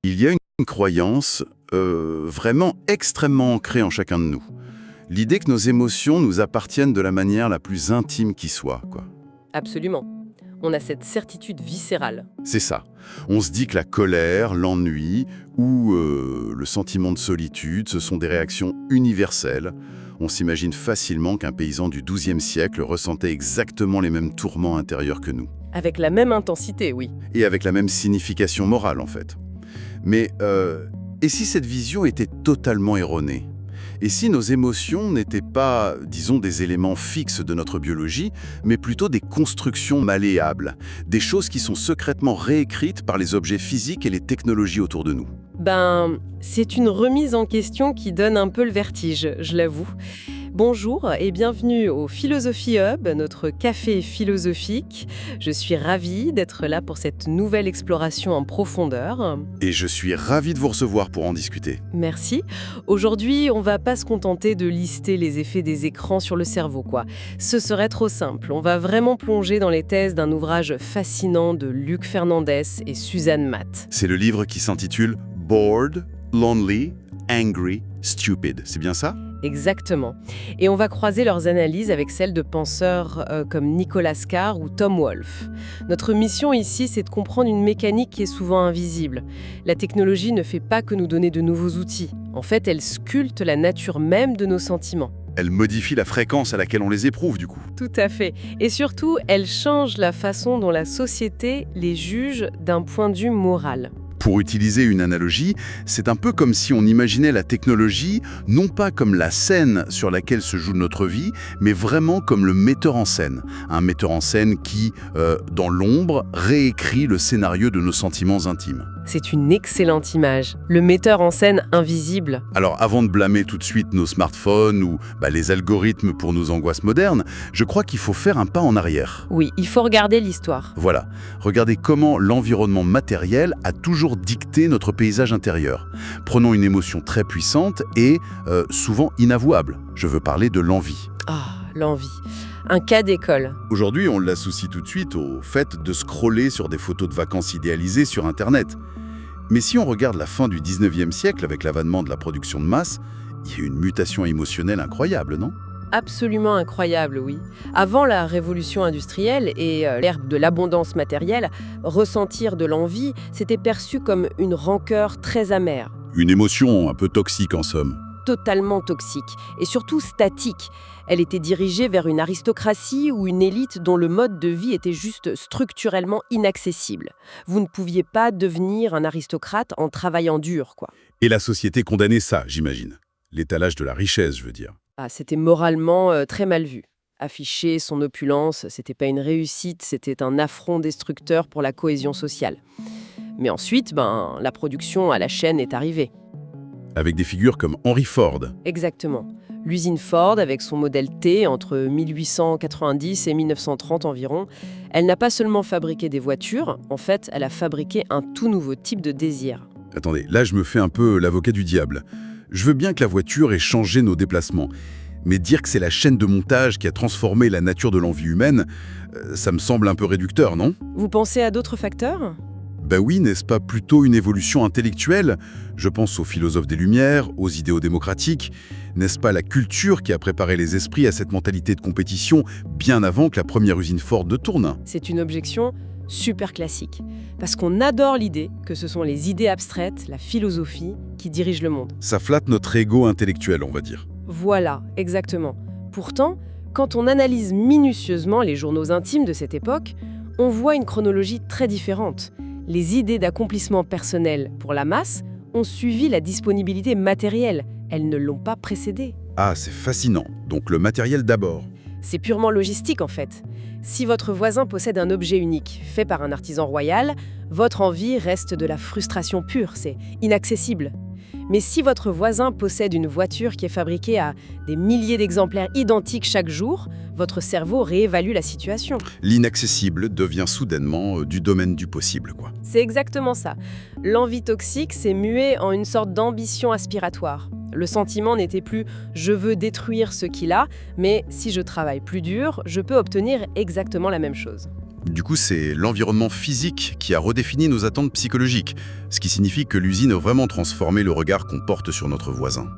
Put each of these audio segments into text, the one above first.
Il y a une croyance vraiment extrêmement ancrée en chacun de nous. L'idée que nos émotions nous appartiennent de la manière la plus intime qui soit, quoi. Absolument. On a cette certitude viscérale. C'est ça. On se dit que la colère, l'ennui ou le sentiment de solitude, ce sont des réactions universelles. On s'imagine facilement qu'un paysan du XIIe siècle ressentait exactement les mêmes tourments intérieurs que nous. Avec la même intensité, oui. Et avec la même signification morale, en fait. Mais et si cette vision était totalement erronée? Et si nos émotions n'étaient pas, disons, des éléments fixes de notre biologie, mais plutôt des constructions malléables, des choses qui sont secrètement réécrites par les objets physiques et les technologies autour de nous? C'est une remise en question qui donne un peu le vertige, je l'avoue. Bonjour et bienvenue au Philosophie Hub, notre café philosophique. Je suis ravie d'être là pour cette nouvelle exploration en profondeur. Et je suis ravi de vous recevoir pour en discuter. Merci. Aujourd'hui, on va pas se contenter de lister les effets des écrans sur le cerveau, quoi. Ce serait trop simple. On va vraiment plonger dans les thèses d'un ouvrage fascinant de Luc Fernandez et Suzanne Matt. C'est le livre qui s'intitule Bored, Lonely, Angry, Stupid. C'est bien ça? Exactement. Et on va croiser leurs analyses avec celles de penseurs comme Nicolas Carr ou Tom Wolfe. Notre mission ici, c'est de comprendre une mécanique qui est souvent invisible. La technologie ne fait pas que nous donner de nouveaux outils. En fait, elle sculpte la nature même de nos sentiments. Elle modifie la fréquence à laquelle on les éprouve, du coup. Tout à fait. Et surtout, elle change la façon dont la société les juge d'un point de vue moral. Pour utiliser une analogie, c'est un peu comme si on imaginait la technologie non pas comme la scène sur laquelle se joue notre vie, mais vraiment comme le metteur en scène. Un metteur en scène qui, dans l'ombre, réécrit le scénario de nos sentiments intimes. C'est une excellente image. Le metteur en scène invisible. Alors avant de blâmer tout de suite nos smartphones ou les algorithmes pour nos angoisses modernes, je crois qu'il faut faire un pas en arrière. Oui, il faut regarder l'histoire. Voilà, regardez comment l'environnement matériel a toujours dicté notre paysage intérieur. Prenons une émotion très puissante et souvent inavouable. Je veux parler de l'envie. Ah, l'envie. Un cas d'école. Aujourd'hui, on l'associe tout de suite au fait de scroller sur des photos de vacances idéalisées sur Internet. Mais si on regarde la fin du 19e siècle avec l'avènement de la production de masse, il y a eu une mutation émotionnelle incroyable, non ? Absolument incroyable, oui. Avant la révolution industrielle et l'ère de l'abondance matérielle, ressentir de l'envie, c'était perçu comme une rancœur très amère. Une émotion un peu toxique en somme. Totalement toxique et surtout statique. Elle était dirigée vers une aristocratie ou une élite dont le mode de vie était juste structurellement inaccessible. Vous ne pouviez pas devenir un aristocrate en travaillant dur, quoi. Et la société condamnait ça, j'imagine. L'étalage de la richesse, je veux dire. Ah, c'était moralement très mal vu. Afficher son opulence, c'était pas une réussite, c'était un affront destructeur pour la cohésion sociale. Mais ensuite, la production à la chaîne est arrivée. Avec des figures comme Henry Ford. Exactement. L'usine Ford, avec son modèle T, entre 1890 et 1930 environ, elle n'a pas seulement fabriqué des voitures, en fait, elle a fabriqué un tout nouveau type de désir. Attendez, là je me fais un peu l'avocat du diable. Je veux bien que la voiture ait changé nos déplacements, mais dire que c'est la chaîne de montage qui a transformé la nature de l'envie humaine, ça me semble un peu réducteur, non ? Vous pensez à d'autres facteurs ? Oui, n'est-ce pas plutôt une évolution intellectuelle ? Je pense aux philosophes des Lumières, aux idéaux démocratiques. N'est-ce pas la culture qui a préparé les esprits à cette mentalité de compétition bien avant que la première usine Ford ne tourne ? C'est une objection super classique, parce qu'on adore l'idée que ce sont les idées abstraites, la philosophie, qui dirigent le monde. Ça flatte notre ego intellectuel, on va dire. Voilà, exactement. Pourtant, quand on analyse minutieusement les journaux intimes de cette époque, on voit une chronologie très différente. Les idées d'accomplissement personnel pour la masse ont suivi la disponibilité matérielle. Elles ne l'ont pas précédée. Ah, c'est fascinant. Donc le matériel d'abord. C'est purement logistique en fait. Si votre voisin possède un objet unique, fait par un artisan royal, votre envie reste de la frustration pure, c'est inaccessible. Mais si votre voisin possède une voiture qui est fabriquée à des milliers d'exemplaires identiques chaque jour, votre cerveau réévalue la situation. L'inaccessible devient soudainement du domaine du possible, quoi. C'est exactement ça. L'envie toxique s'est muée en une sorte d'ambition aspiratoire. Le sentiment n'était plus « je veux détruire ce qu'il a », mais « si je travaille plus dur, je peux obtenir exactement la même chose ». Du coup, c'est l'environnement physique qui a redéfini nos attentes psychologiques, ce qui signifie que l'usine a vraiment transformé le regard qu'on porte sur notre voisin.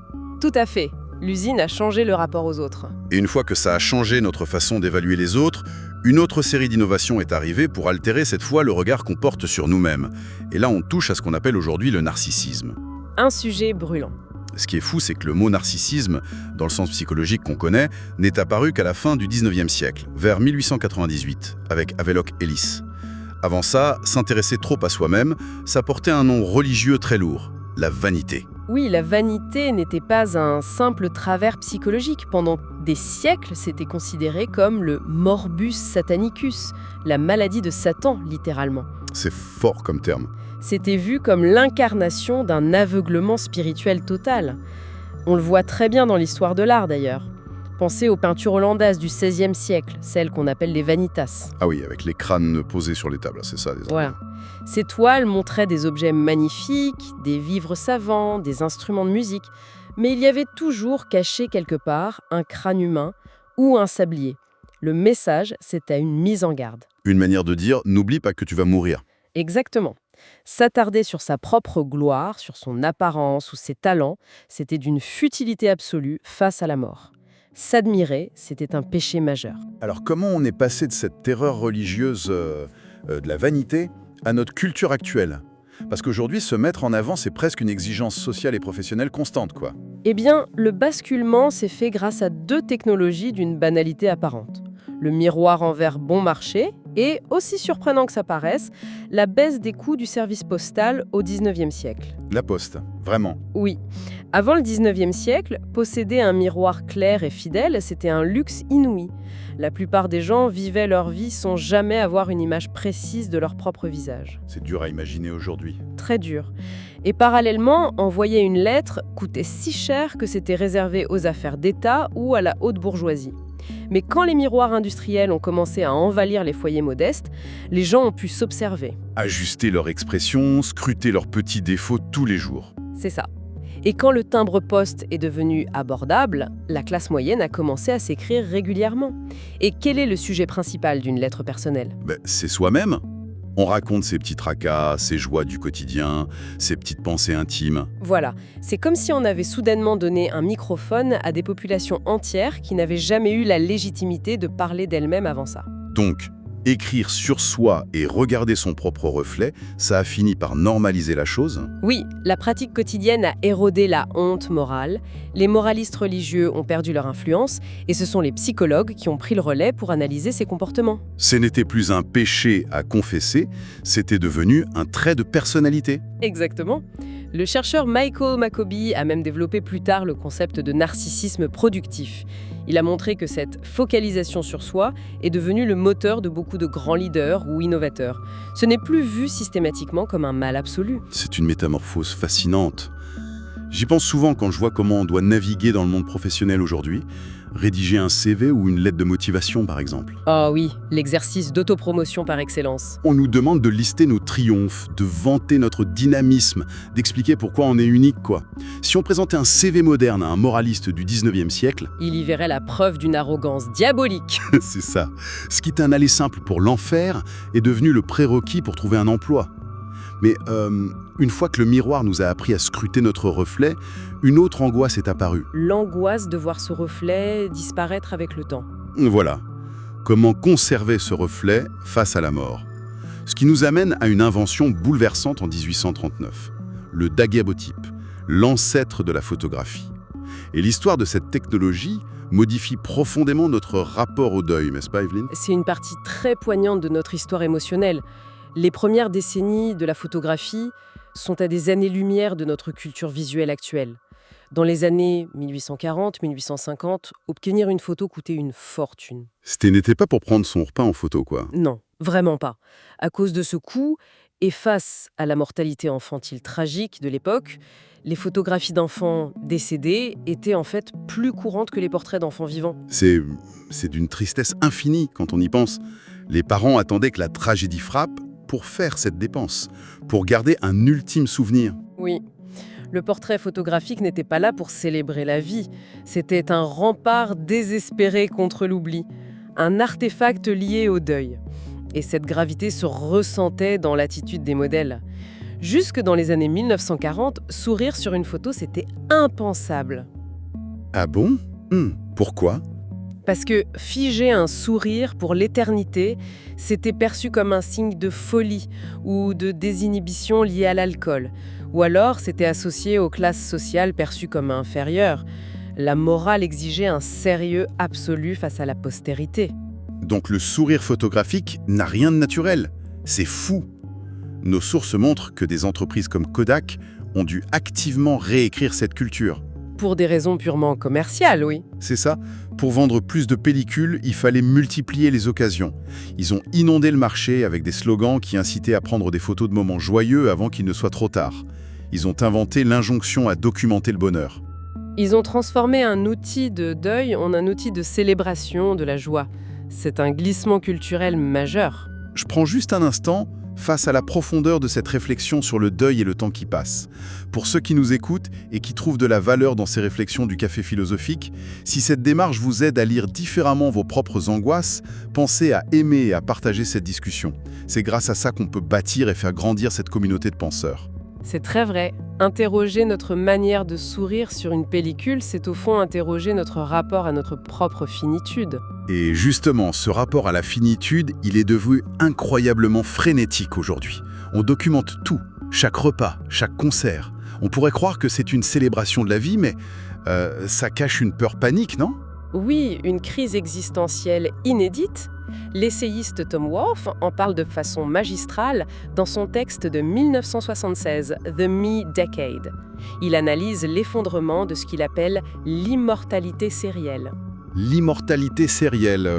Tout à fait. L'usine a changé le rapport aux autres. Et une fois que ça a changé notre façon d'évaluer les autres, une autre série d'innovations est arrivée pour altérer cette fois le regard qu'on porte sur nous-mêmes. Et là, on touche à ce qu'on appelle aujourd'hui le narcissisme. Un sujet brûlant. Ce qui est fou, c'est que le mot narcissisme, dans le sens psychologique qu'on connaît, n'est apparu qu'à la fin du 19e siècle, vers 1898, avec Havelock Ellis. Avant ça, s'intéresser trop à soi-même, ça portait un nom religieux très lourd, la vanité. Oui, la vanité n'était pas un simple travers psychologique. Pendant des siècles, c'était considéré comme le morbus satanicus, la maladie de Satan, littéralement. C'est fort comme terme. C'était vu comme l'incarnation d'un aveuglement spirituel total. On le voit très bien dans l'histoire de l'art d'ailleurs. Pensez aux peintures hollandaises du XVIe siècle, celles qu'on appelle les vanitas. Ah oui, avec les crânes posés sur les tables, c'est ça. Voilà. Ces toiles montraient des objets magnifiques, des vivres savants, des instruments de musique, mais il y avait toujours caché quelque part un crâne humain ou un sablier. Le message, c'était une mise en garde. Une manière de dire « n'oublie pas que tu vas mourir ». Exactement. S'attarder sur sa propre gloire, sur son apparence ou ses talents, c'était d'une futilité absolue face à la mort. S'admirer, c'était un péché majeur. Alors comment on est passé de cette terreur religieuse de la vanité à notre culture actuelle? Parce qu'aujourd'hui, se mettre en avant, c'est presque une exigence sociale et professionnelle constante, quoi. Eh bien, le basculement s'est fait grâce à deux technologies d'une banalité apparente. Le miroir en verre bon marché et, aussi surprenant que ça paraisse, la baisse des coûts du service postal au XIXe siècle. La poste, vraiment. Oui. Avant le XIXe siècle, posséder un miroir clair et fidèle, c'était un luxe inouï. La plupart des gens vivaient leur vie sans jamais avoir une image précise de leur propre visage. C'est dur à imaginer aujourd'hui. Très dur. Et parallèlement, envoyer une lettre coûtait si cher que c'était réservé aux affaires d'État ou à la haute bourgeoisie. Mais quand les miroirs industriels ont commencé à envahir les foyers modestes, les gens ont pu s'observer. Ajuster leur expression, scruter leurs petits défauts tous les jours. C'est ça. Et quand le timbre-poste est devenu abordable, la classe moyenne a commencé à s'écrire régulièrement. Et quel est le sujet principal d'une lettre personnelle ? C'est soi-même. On raconte ses petits tracas, ses joies du quotidien, ses petites pensées intimes. Voilà, c'est comme si on avait soudainement donné un microphone à des populations entières qui n'avaient jamais eu la légitimité de parler d'elles-mêmes avant ça. Donc, écrire sur soi et regarder son propre reflet, ça a fini par normaliser la chose. Oui, la pratique quotidienne a érodé la honte morale, les moralistes religieux ont perdu leur influence, et ce sont les psychologues qui ont pris le relais pour analyser ces comportements. Ce n'était plus un péché à confesser, c'était devenu un trait de personnalité. Exactement. Le chercheur Michael Maccoby a même développé plus tard le concept de narcissisme productif. Il a montré que cette focalisation sur soi est devenue le moteur de beaucoup de grands leaders ou innovateurs. Ce n'est plus vu systématiquement comme un mal absolu. C'est une métamorphose fascinante. J'y pense souvent quand je vois comment on doit naviguer dans le monde professionnel aujourd'hui, rédiger un CV ou une lettre de motivation par exemple. Ah oui, l'exercice d'autopromotion par excellence. On nous demande de lister nos triomphes, de vanter notre dynamisme, d'expliquer pourquoi on est unique, quoi. Si on présentait un CV moderne à un moraliste du 19e siècle... Il y verrait la preuve d'une arrogance diabolique. C'est ça. Ce qui est un aller simple pour l'enfer est devenu le prérequis pour trouver un emploi. Mais une fois que le miroir nous a appris à scruter notre reflet, une autre angoisse est apparue. L'angoisse de voir ce reflet disparaître avec le temps. Voilà. Comment conserver ce reflet face à la mort? Ce qui nous amène à une invention bouleversante en 1839, le daguerreotype, l'ancêtre de la photographie. Et l'histoire de cette technologie modifie profondément notre rapport au deuil, n'est-ce pas, Evelyne? C'est une partie très poignante de notre histoire émotionnelle. Les premières décennies de la photographie sont à des années-lumière de notre culture visuelle actuelle. Dans les années 1840-1850, obtenir une photo coûtait une fortune. N'était pas pour prendre son repas en photo, quoi. Non, vraiment pas. À cause de ce coût, et face à la mortalité infantile tragique de l'époque, les photographies d'enfants décédés étaient en fait plus courantes que les portraits d'enfants vivants. C'est d'une tristesse infinie quand on y pense. Les parents attendaient que la tragédie frappe pour faire cette dépense, pour garder un ultime souvenir. Oui. Le portrait photographique n'était pas là pour célébrer la vie. C'était un rempart désespéré contre l'oubli, un artefact lié au deuil. Et cette gravité se ressentait dans l'attitude des modèles. Jusque dans les années 1940, sourire sur une photo, c'était impensable. Ah bon? Pourquoi? Parce que figer un sourire pour l'éternité, c'était perçu comme un signe de folie ou de désinhibition liée à l'alcool. Ou alors, c'était associé aux classes sociales perçues comme inférieures. La morale exigeait un sérieux absolu face à la postérité. Donc le sourire photographique n'a rien de naturel. C'est fou. Nos sources montrent que des entreprises comme Kodak ont dû activement réécrire cette culture. Pour des raisons purement commerciales, oui. C'est ça. Pour vendre plus de pellicules, il fallait multiplier les occasions. Ils ont inondé le marché avec des slogans qui incitaient à prendre des photos de moments joyeux avant qu'il ne soit trop tard. Ils ont inventé l'injonction à documenter le bonheur. Ils ont transformé un outil de deuil en un outil de célébration de la joie. C'est un glissement culturel majeur. Je prends juste un instant face à la profondeur de cette réflexion sur le deuil et le temps qui passe. Pour ceux qui nous écoutent et qui trouvent de la valeur dans ces réflexions du café philosophique, si cette démarche vous aide à lire différemment vos propres angoisses, pensez à aimer et à partager cette discussion. C'est grâce à ça qu'on peut bâtir et faire grandir cette communauté de penseurs. C'est très vrai. Interroger notre manière de sourire sur une pellicule, c'est au fond interroger notre rapport à notre propre finitude. Et justement, ce rapport à la finitude, il est devenu incroyablement frénétique aujourd'hui. On documente tout, chaque repas, chaque concert. On pourrait croire que c'est une célébration de la vie, mais ça cache une peur panique, non? Oui, une crise existentielle inédite. L'essayiste Tom Wolfe en parle de façon magistrale dans son texte de 1976, The Me Decade. Il analyse l'effondrement de ce qu'il appelle l'immortalité sérielle. L'immortalité sérielle,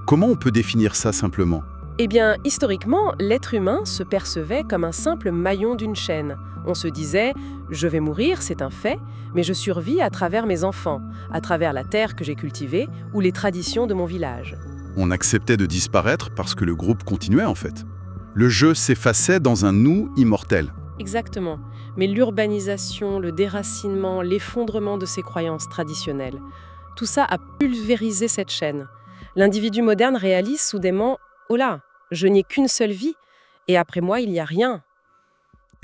comment on peut définir ça simplement? Eh bien, historiquement, l'être humain se percevait comme un simple maillon d'une chaîne. On se disait « je vais mourir, c'est un fait, mais je survis à travers mes enfants, à travers la terre que j'ai cultivée ou les traditions de mon village ». On acceptait de disparaître parce que le groupe continuait en fait. Le jeu s'effaçait dans un nous immortel. Exactement. Mais l'urbanisation, le déracinement, l'effondrement de ces croyances traditionnelles, tout ça a pulvérisé cette chaîne. L'individu moderne réalise soudainement « oh là, je n'ai qu'une seule vie, et après moi, il n'y a rien ».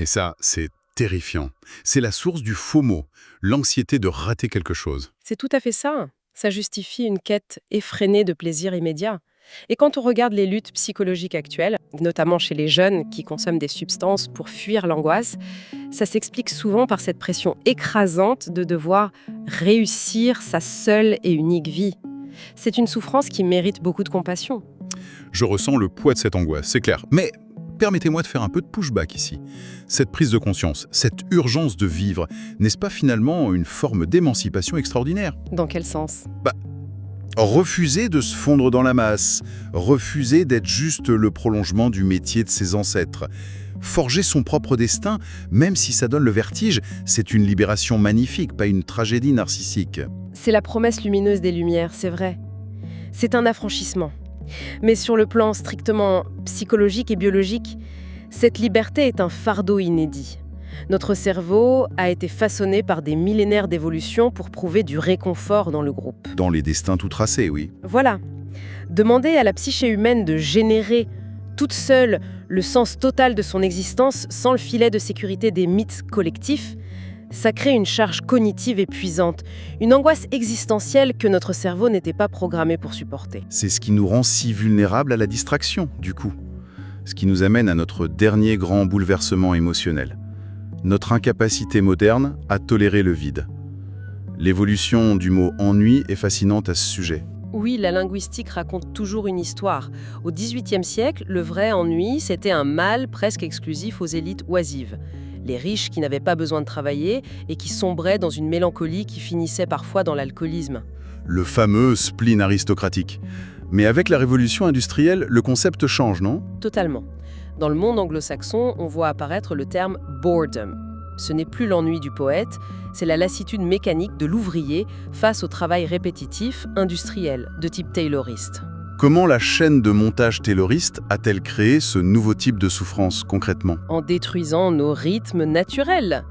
Et ça, c'est terrifiant. C'est la source du FOMO, l'anxiété de rater quelque chose. C'est tout à fait ça. Ça justifie une quête effrénée de plaisir immédiat. Et quand on regarde les luttes psychologiques actuelles, notamment chez les jeunes qui consomment des substances pour fuir l'angoisse, ça s'explique souvent par cette pression écrasante de devoir réussir sa seule et unique vie. C'est une souffrance qui mérite beaucoup de compassion. Je ressens le poids de cette angoisse, c'est clair. Mais permettez-moi de faire un peu de pushback ici. Cette prise de conscience, cette urgence de vivre, n'est-ce pas finalement une forme d'émancipation extraordinaire? Dans quel sens? Refuser de se fondre dans la masse, refuser d'être juste le prolongement du métier de ses ancêtres. Forger son propre destin, même si ça donne le vertige, c'est une libération magnifique, pas une tragédie narcissique. C'est la promesse lumineuse des Lumières, c'est vrai. C'est un affranchissement. Mais sur le plan strictement psychologique et biologique, cette liberté est un fardeau inédit. Notre cerveau a été façonné par des millénaires d'évolution pour prouver du réconfort dans le groupe. Dans les destins tout tracés, oui. Voilà. Demander à la psyché humaine de générer toute seule le sens total de son existence sans le filet de sécurité des mythes collectifs, ça crée une charge cognitive épuisante, une angoisse existentielle que notre cerveau n'était pas programmé pour supporter. C'est ce qui nous rend si vulnérables à la distraction, du coup. Ce qui nous amène à notre dernier grand bouleversement émotionnel. Notre incapacité moderne à tolérer le vide. L'évolution du mot « ennui » est fascinante à ce sujet. Oui, la linguistique raconte toujours une histoire. Au XVIIIe siècle, le vrai ennui, c'était un mal presque exclusif aux élites oisives. Les riches qui n'avaient pas besoin de travailler et qui sombraient dans une mélancolie qui finissait parfois dans l'alcoolisme. Le fameux spleen aristocratique. Mais avec la révolution industrielle, le concept change, non? Totalement. Dans le monde anglo-saxon, on voit apparaître le terme « boredom ». Ce n'est plus l'ennui du poète, c'est la lassitude mécanique de l'ouvrier face au travail répétitif, industriel, de type tayloriste. Comment la chaîne de montage tayloriste a-t-elle créé ce nouveau type de souffrance, concrètement? En détruisant nos rythmes naturels.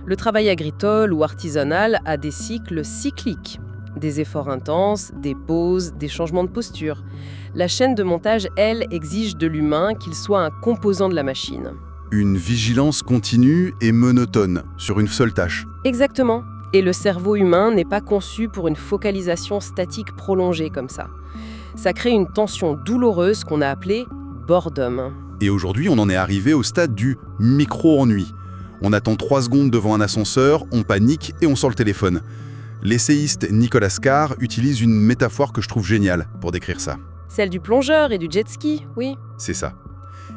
Le travail agricole ou artisanal a des cycles cycliques. Des efforts intenses, des pauses, des changements de posture. La chaîne de montage, elle, exige de l'humain qu'il soit un composant de la machine. Une vigilance continue et monotone sur une seule tâche. Exactement. Et le cerveau humain n'est pas conçu pour une focalisation statique prolongée comme ça. Ça crée une tension douloureuse qu'on a appelée boredom. Et aujourd'hui, on en est arrivé au stade du micro-ennui. On attend 3 secondes devant un ascenseur, on panique et on sort le téléphone. L'essayiste Nicolas Carr utilise une métaphore que je trouve géniale pour décrire ça. Celle du plongeur et du jet ski, oui. C'est ça.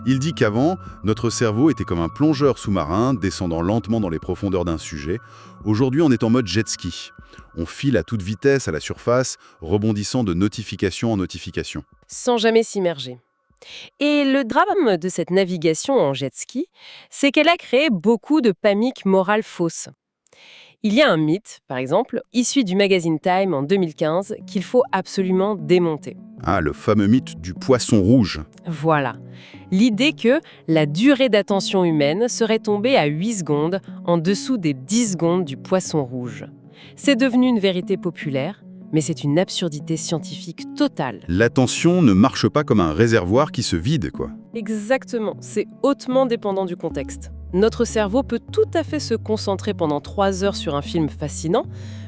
Il dit qu'avant, notre cerveau était comme un plongeur sous-marin descendant lentement dans les profondeurs d'un sujet. Aujourd'hui, on est en mode jet ski. On file à toute vitesse à la surface, rebondissant de notification en notification. Sans jamais s'immerger. Et le drame de cette navigation en jet ski, c'est qu'elle a créé beaucoup de paniques morales fausses. Il y a un mythe, par exemple, issu du magazine Time en 2015, qu'il faut absolument démonter. Ah, le fameux mythe du poisson rouge. Voilà. L'idée que la durée d'attention humaine serait tombée à 8 secondes en dessous des 10 secondes du poisson rouge. C'est devenu une vérité populaire, mais c'est une absurdité scientifique totale. L'attention ne marche pas comme un réservoir qui se vide, quoi. Exactement, c'est hautement dépendant du contexte. Notre cerveau peut tout à fait se concentrer pendant 3 heures sur un film fascinant.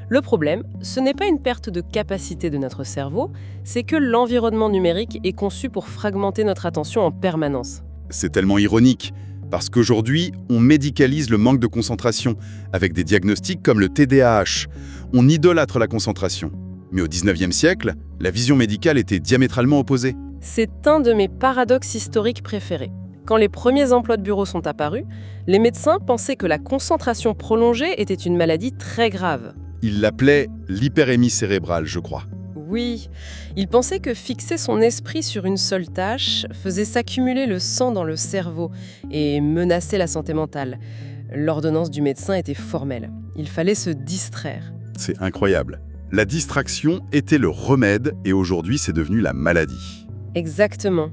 Le problème, ce n'est pas une perte de capacité de notre cerveau, c'est que l'environnement numérique est conçu pour fragmenter notre attention en permanence. C'est tellement ironique, parce qu'aujourd'hui, on médicalise le manque de concentration, avec des diagnostics comme le TDAH. On idolâtre la concentration. Mais au 19e siècle, la vision médicale était diamétralement opposée. C'est un de mes paradoxes historiques préférés. Quand les premiers emplois de bureau sont apparus, les médecins pensaient que la concentration prolongée était une maladie très grave. Ils l'appelaient l'hyperémie cérébrale, je crois. Oui, ils pensaient que fixer son esprit sur une seule tâche faisait s'accumuler le sang dans le cerveau et menaçait la santé mentale. L'ordonnance du médecin était formelle. Il fallait se distraire. C'est incroyable. La distraction était le remède et aujourd'hui, c'est devenu la maladie. Exactement.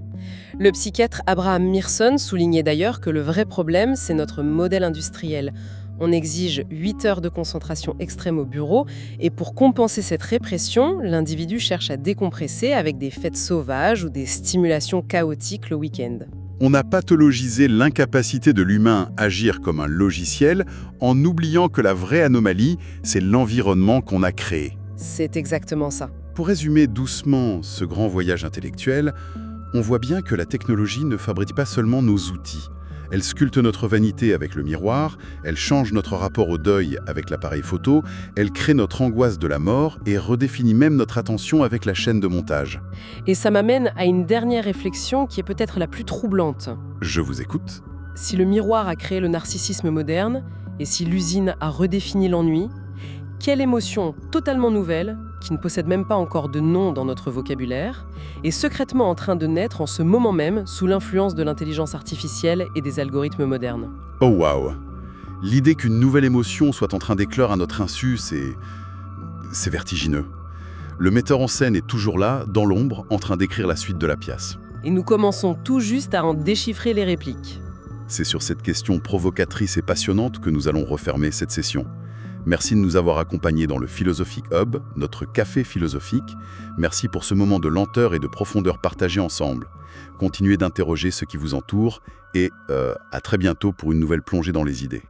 Le psychiatre Abraham Myrson soulignait d'ailleurs que le vrai problème, c'est notre modèle industriel. On exige 8 heures de concentration extrême au bureau et pour compenser cette répression, l'individu cherche à décompresser avec des fêtes sauvages ou des stimulations chaotiques le week-end. On a pathologisé l'incapacité de l'humain à agir comme un logiciel en oubliant que la vraie anomalie, c'est l'environnement qu'on a créé. C'est exactement ça. Pour résumer doucement ce grand voyage intellectuel, on voit bien que la technologie ne fabrique pas seulement nos outils. Elle sculpte notre vanité avec le miroir, elle change notre rapport au deuil avec l'appareil photo, elle crée notre angoisse de la mort et redéfinit même notre attention avec la chaîne de montage. Et ça m'amène à une dernière réflexion qui est peut-être la plus troublante. Je vous écoute. Si le miroir a créé le narcissisme moderne, et si l'usine a redéfini l'ennui, quelle émotion totalement nouvelle, qui ne possède même pas encore de nom dans notre vocabulaire, est secrètement en train de naître en ce moment même sous l'influence de l'intelligence artificielle et des algorithmes modernes. Oh waouh! L'idée qu'une nouvelle émotion soit en train d'éclore à notre insu, c'est vertigineux. Le metteur en scène est toujours là, dans l'ombre, en train d'écrire la suite de la pièce. Et nous commençons tout juste à en déchiffrer les répliques. C'est sur cette question provocatrice et passionnante que nous allons refermer cette session. Merci de nous avoir accompagnés dans le Philosophic Hub, notre café philosophique. Merci pour ce moment de lenteur et de profondeur partagé ensemble. Continuez d'interroger ce qui vous entoure et à très bientôt pour une nouvelle plongée dans les idées.